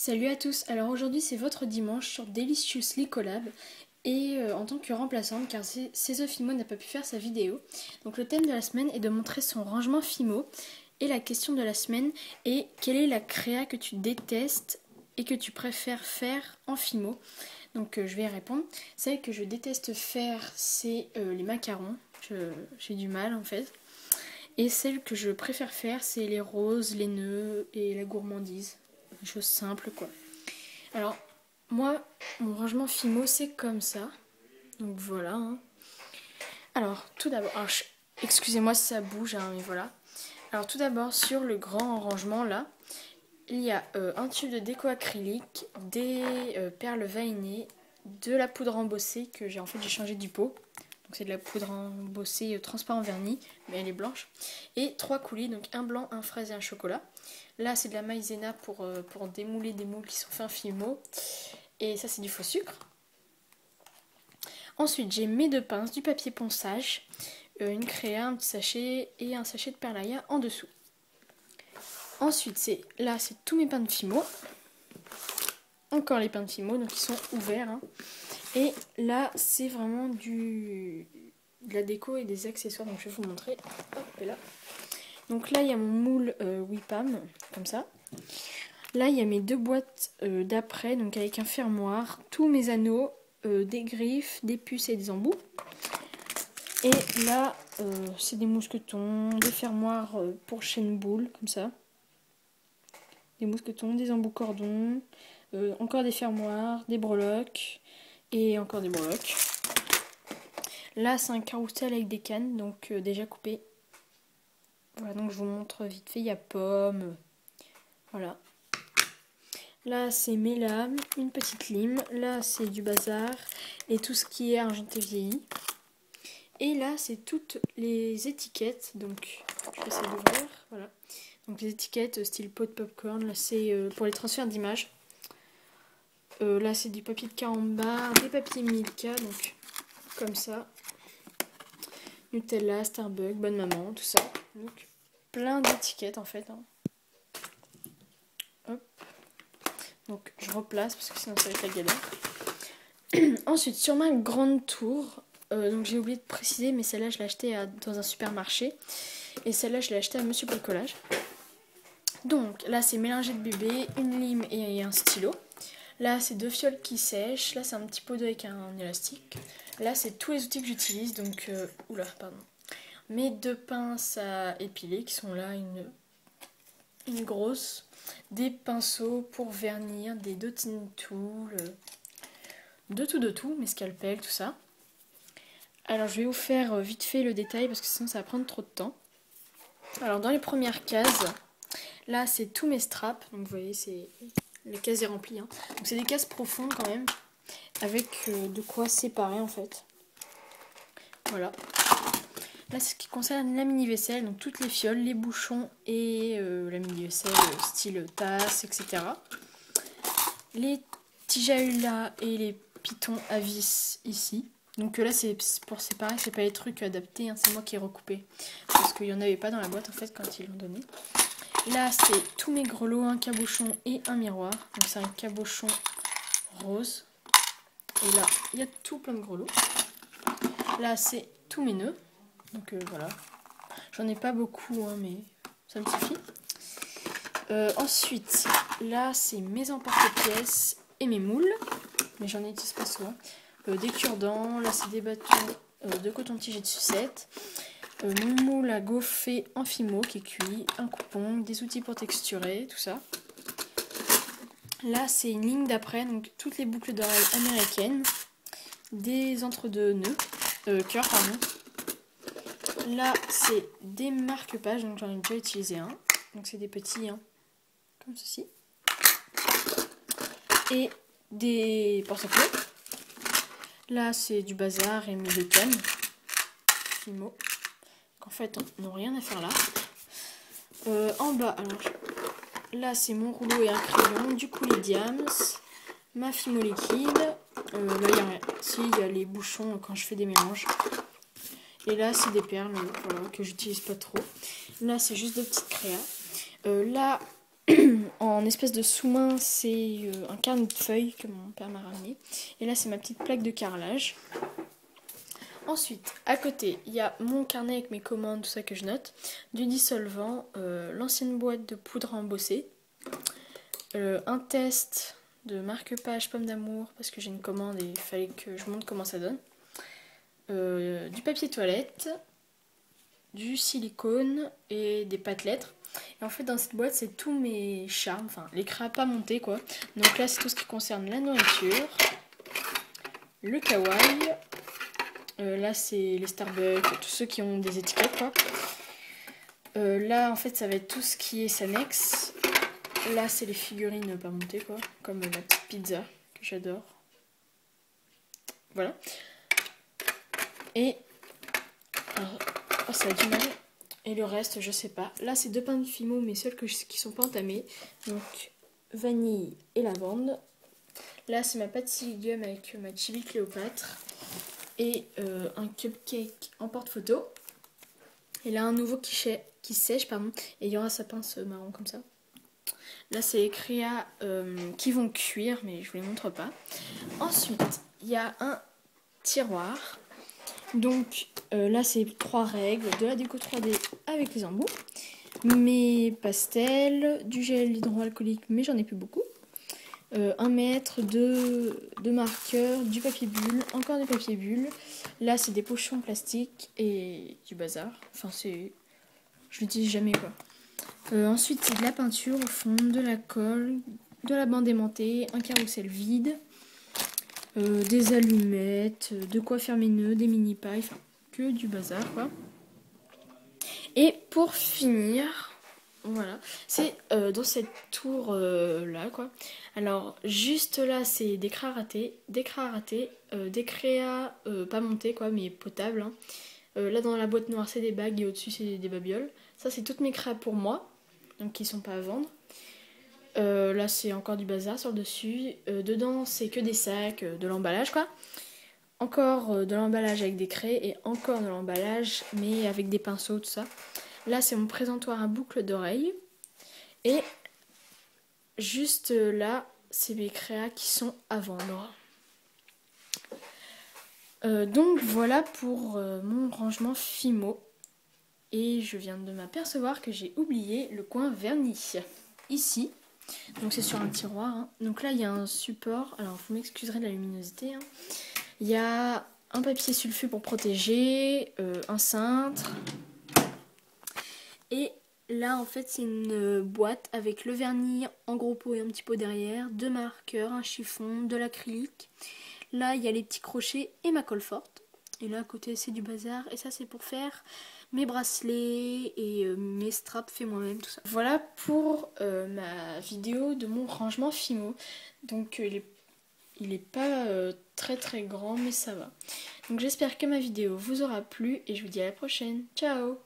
Salut à tous, alors aujourd'hui c'est votre dimanche sur Deliciously Collab et en tant que remplaçante car Cézo Fimo n'a pas pu faire sa vidéo. Donc le thème de la semaine est de montrer son rangement Fimo et la question de la semaine est quelle est la créa que tu détestes et que tu préfères faire en Fimo. Donc je vais y répondre. Celle que je déteste faire c'est les macarons, j'ai du mal en fait. Et celle que je préfère faire c'est les roses, les nœuds et la gourmandise. Des choses simples quoi. Alors moi mon rangement Fimo c'est comme ça. Donc voilà. Alors tout d'abord, excusez-moi si ça bouge mais voilà. Alors tout d'abord sur le grand rangement là, il y a un tube de déco acrylique, des perles veinées, de la poudre embossée que j'ai changé du pot. Donc c'est de la poudre embossée transparent vernis, mais elle est blanche. Et 3 coulis, donc un blanc, un fraise et un chocolat. Là c'est de la maïzena pour démouler des moules qui sont faits en Fimo. Et ça c'est du faux sucre. Ensuite j'ai mes 2 pinces, du papier ponçage, une créa, un petit sachet et un sachet de perlaya en dessous. Ensuite c'est tous mes pains de Fimo. Encore les pains de Fimo, donc ils sont ouverts. Et là c'est vraiment de la déco et des accessoires, donc je vais vous montrer. Hop, et là. Donc là il y a mon moule Wipam, comme ça. Là il y a mes 2 boîtes d'après, donc avec un fermoir, tous mes anneaux, des griffes, des puces et des embouts. Et là c'est des mousquetons, des fermoirs pour chaîne boule, comme ça. Des mousquetons, des embouts cordons, encore des fermoirs, des breloques et encore des breloques. Là c'est un carrousel avec des cannes, donc déjà coupées. Voilà, donc je vous montre vite fait, il y a pommes, voilà. Là c'est mes lames, une petite lime, là c'est du bazar et tout ce qui est argenté vieilli. Et là c'est toutes les étiquettes, donc je vais essayer d'ouvrir, voilà. Donc les étiquettes style pot de popcorn, là c'est pour les transferts d'images. Là c'est du papier de carambar, des papiers Milka, donc comme ça. Nutella, Starbucks, Bonne Maman, tout ça. Donc plein d'étiquettes en fait. Hop. Donc je replace parce que sinon ça va être la galère. Ensuite sur ma grande tour, donc j'ai oublié de préciser, mais celle-là je l'ai achetée dans un supermarché. Et celle-là je l'ai achetée à Monsieur Bricolage. Donc là c'est mélangé de bébé, une lime et un stylo. Là c'est 2 fioles qui sèchent. Là c'est un petit pot d'eau avec un élastique. Là c'est tous les outils que j'utilise. Donc mes 2 pinces à épiler qui sont là, une grosse, des pinceaux pour vernir, des dotting tools, de tout, mes scalpels, tout ça. Alors je vais vous faire vite fait le détail parce que sinon ça va prendre trop de temps. Alors dans les premières cases, là c'est tous mes straps, donc vous voyez la case est remplie. Donc c'est des cases profondes quand même, avec de quoi séparer en fait. Voilà. Là c'est ce qui concerne la mini-vaisselle, donc toutes les fioles, les bouchons et la mini-vaisselle style tasse, etc. Les tijahulas et les pitons à vis ici. Donc là c'est pour séparer, c'est pas les trucs adaptés, c'est moi qui ai recoupé. Parce qu'il n'y en avait pas dans la boîte en fait quand ils l'ont donné. Là c'est tous mes grelots, un cabochon et un miroir. Donc c'est un cabochon rose. Et là il y a tout plein de grelots. Là c'est tous mes nœuds. Donc voilà. J'en ai pas beaucoup mais ça me suffit. Ensuite là c'est mes emporte-pièces et mes moules. Mais j'en utilise pas souvent. Des cure-dents, là c'est des bâtons de coton-tige et de sucette. Mon moule à gaufrer en Fimo qui est cuit, un coupon, des outils pour texturer, tout ça. Là c'est une ligne d'après, donc toutes les boucles d'oreilles américaines, des entre-deux nœuds, cœurs pardon. Là c'est des marque-pages, donc j'en ai déjà utilisé un, donc c'est des petits comme ceci. Et des porte-clés. Là c'est du bazar et mes 2 cannes Fimo. En fait on n'a rien à faire là. En bas alors là c'est mon rouleau et un crayon, du coulis Diams, ma Fimo liquide. Là il y a rien. Si il y a les bouchons quand je fais des mélanges. Et là c'est des perles voilà, que j'utilise pas trop. Là c'est juste de petites créas. Là En espèce de sous-main, c'est un carnet de feuilles que mon père m'a ramené. Et là, c'est ma petite plaque de carrelage. Ensuite, à côté, il y a mon carnet avec mes commandes, tout ça que je note. Du dissolvant, l'ancienne boîte de poudre à embosser. Un test de marque-page pomme d'amour parce que j'ai une commande et il fallait que je montre comment ça donne. Du papier toilette, du silicone et des pâtes lettres. Et en fait dans cette boîte c'est tous mes charmes, enfin les crêpes à monter quoi. Donc là c'est tout ce qui concerne la nourriture, le kawaii, là c'est les Starbucks, tous ceux qui ont des étiquettes quoi. Là en fait ça va être tout ce qui est Sanex. Là c'est les figurines pas montées quoi, comme la petite pizza que j'adore. Voilà. Et oh, ça a du mal. Et le reste, je sais pas. Là, c'est 2 pains de Fimo, mais ceux qui sont pas entamés. Donc, vanille et lavande. Là, c'est ma pâte Siligum avec ma chili Cléopâtre. Et un cupcake en porte-photo. Et là, un nouveau qui sèche, pardon. Et il y aura sa pince marron comme ça. Là, c'est les créas qui vont cuire, mais je vous les montre pas. Ensuite, il y a un tiroir. Donc là c'est 3 règles, de la déco 3D avec les embouts, mes pastels, du gel hydroalcoolique mais j'en ai plus beaucoup, 1 mètre de marqueurs, du papier bulle, encore du papier bulle. Là c'est des pochons plastiques et du bazar, enfin c'est... je l'utilise jamais quoi. Ensuite c'est de la peinture au fond, de la colle, de la bande aimantée, un carrousel vide. Des allumettes, de quoi faire mes nœuds, des mini pailles, enfin que du bazar quoi. Et pour finir, voilà, c'est dans cette tour là quoi. Alors juste là c'est des craies ratés, des créas pas montés quoi mais potables. Hein. Là dans la boîte noire c'est des bagues et au-dessus c'est des babioles. Ça c'est toutes mes craies pour moi, donc qui sont pas à vendre. Là c'est encore du bazar sur le dessus. Dedans c'est que des sacs, de l'emballage quoi. Encore de l'emballage avec des craies et encore de l'emballage mais avec des pinceaux tout ça. Là c'est mon présentoir à boucle d'oreille. Et juste là c'est mes créas qui sont à vendre. Donc voilà pour mon rangement Fimo. Et je viens de m'apercevoir que j'ai oublié le coin vernis. Ici. Donc c'est sur un tiroir. Hein. Donc là il y a un support. Alors vous m'excuserez de la luminosité. Hein. Il y a un papier sulfure pour protéger, un cintre. Et là en fait c'est une boîte avec le vernis en gros pot et un petit pot derrière, 2 marqueurs, un chiffon, de l'acrylique. Là il y a les petits crochets et ma colle forte. Et là à côté c'est du bazar. Et ça c'est pour faire mes bracelets et mes straps faits moi-même, tout ça. Voilà pour ma vidéo de mon rangement Fimo. Donc il est pas très très grand mais ça va. Donc j'espère que ma vidéo vous aura plu et je vous dis à la prochaine. Ciao!